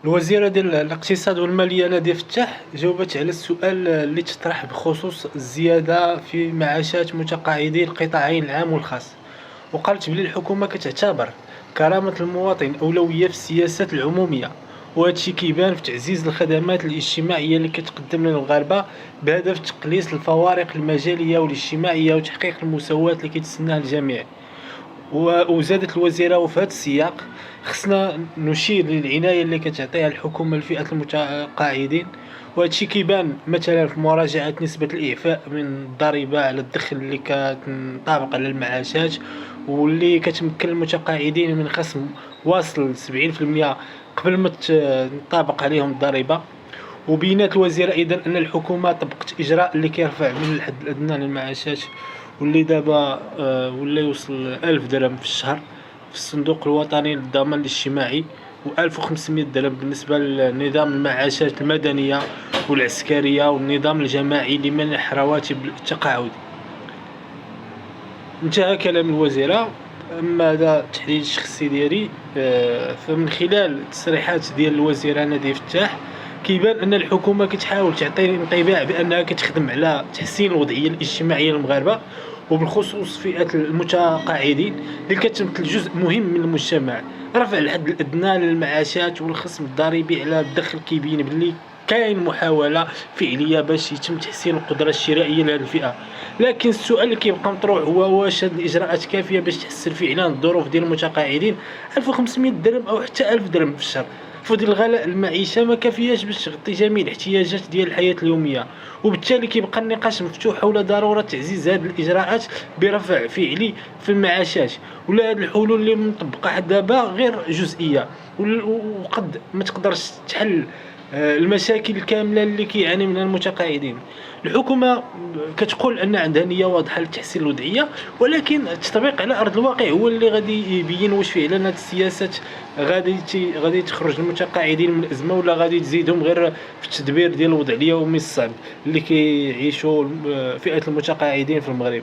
الوزيرة ديال الاقتصاد والمالية نادية فتاح جاوبت على السؤال اللي تطرح بخصوص الزيادة في معاشات متقاعدي القطاعين العام والخاص، وقالت بلي الحكومة كتعتبر كرامة المواطن أولوية في السياسات العمومية، وهذا الشيء كيبان في تعزيز الخدمات الاجتماعية اللي كتقدم للمغاربة بهدف تقليص الفوارق المجالية والاجتماعية وتحقيق المساواة اللي كيتسناها الجميع. وزادت الوزيرة وفي هذا السياق خصنا نشير للعناية اللي كتعطيها الحكومة لفئة المتقاعدين، وهذا الشيء كيبان مثلا في مراجعة نسبة الإعفاء من الضريبة على الدخل اللي كتنطبق على المعاشات، واللي كتمكن المتقاعدين من خصم واصل 70% قبل ما تنطبق عليهم الضريبة. وبينات الوزيرة أيضا أن الحكومة طبقت إجراء اللي كيرفع من الحد الأدنى للمعاشات، واللي دابا ولا يوصل 1000 درهم في الشهر في الصندوق الوطني للضمان الاجتماعي، و1500 درهم بالنسبة لنظام المعاشات المدنية والعسكرية والنظام الجماعي لمنح رواتب التقاعد. انتهى كلام الوزيرة. أما هذا التحليل الشخصي ديالي، فمن خلال التصريحات ديال الوزيرة نادية فتاح كيبان أن الحكومة كتحاول تعطي انطباع بأنها كتخدم على تحسين الوضعية الاجتماعية للمغاربة، وبالخصوص فئة المتقاعدين اللي كتمثل جزء مهم من المجتمع. رفع الحد الأدنى للمعاشات والخصم الضريبي على الدخل كيبين باللي كاين محاولة فعلية باش يتم تحسين القدرة الشرائية لهذه الفئة، لكن السؤال اللي كيبقى مطروح هو واش هذه الإجراءات كافية باش تحسن فعلا الظروف ديال المتقاعدين؟ 1500 درهم أو حتى 1000 درهم في الشهر فضل الغلاء المعيشة ما كافياش باش تغطي جميع الاحتياجات ديال الحياة اليومية، وبالتالي كيبقى النقاش مفتوح حول ضرورة تعزيز هذه الإجراءات برفع فعلي في المعاشات. ولا هذه الحلول اللي مطبقة حتى دابا غير جزئية، وقد ما تقدرش تحل المشاكل الكاملة اللي كيعاني منها المتقاعدين. الحكومة كتقول أن عندها نية واضحة لتحسين الوضعية، ولكن التطبيق على أرض الواقع هو اللي غادي يبين واش فعلا هذه السياسات غادي تخرج المتقاعدين من الأزمة، ولا غادي تزيدهم غير في التدبير ديال الوضع اليومي الصعب اللي كيعيشوا فئة المتقاعدين في المغرب.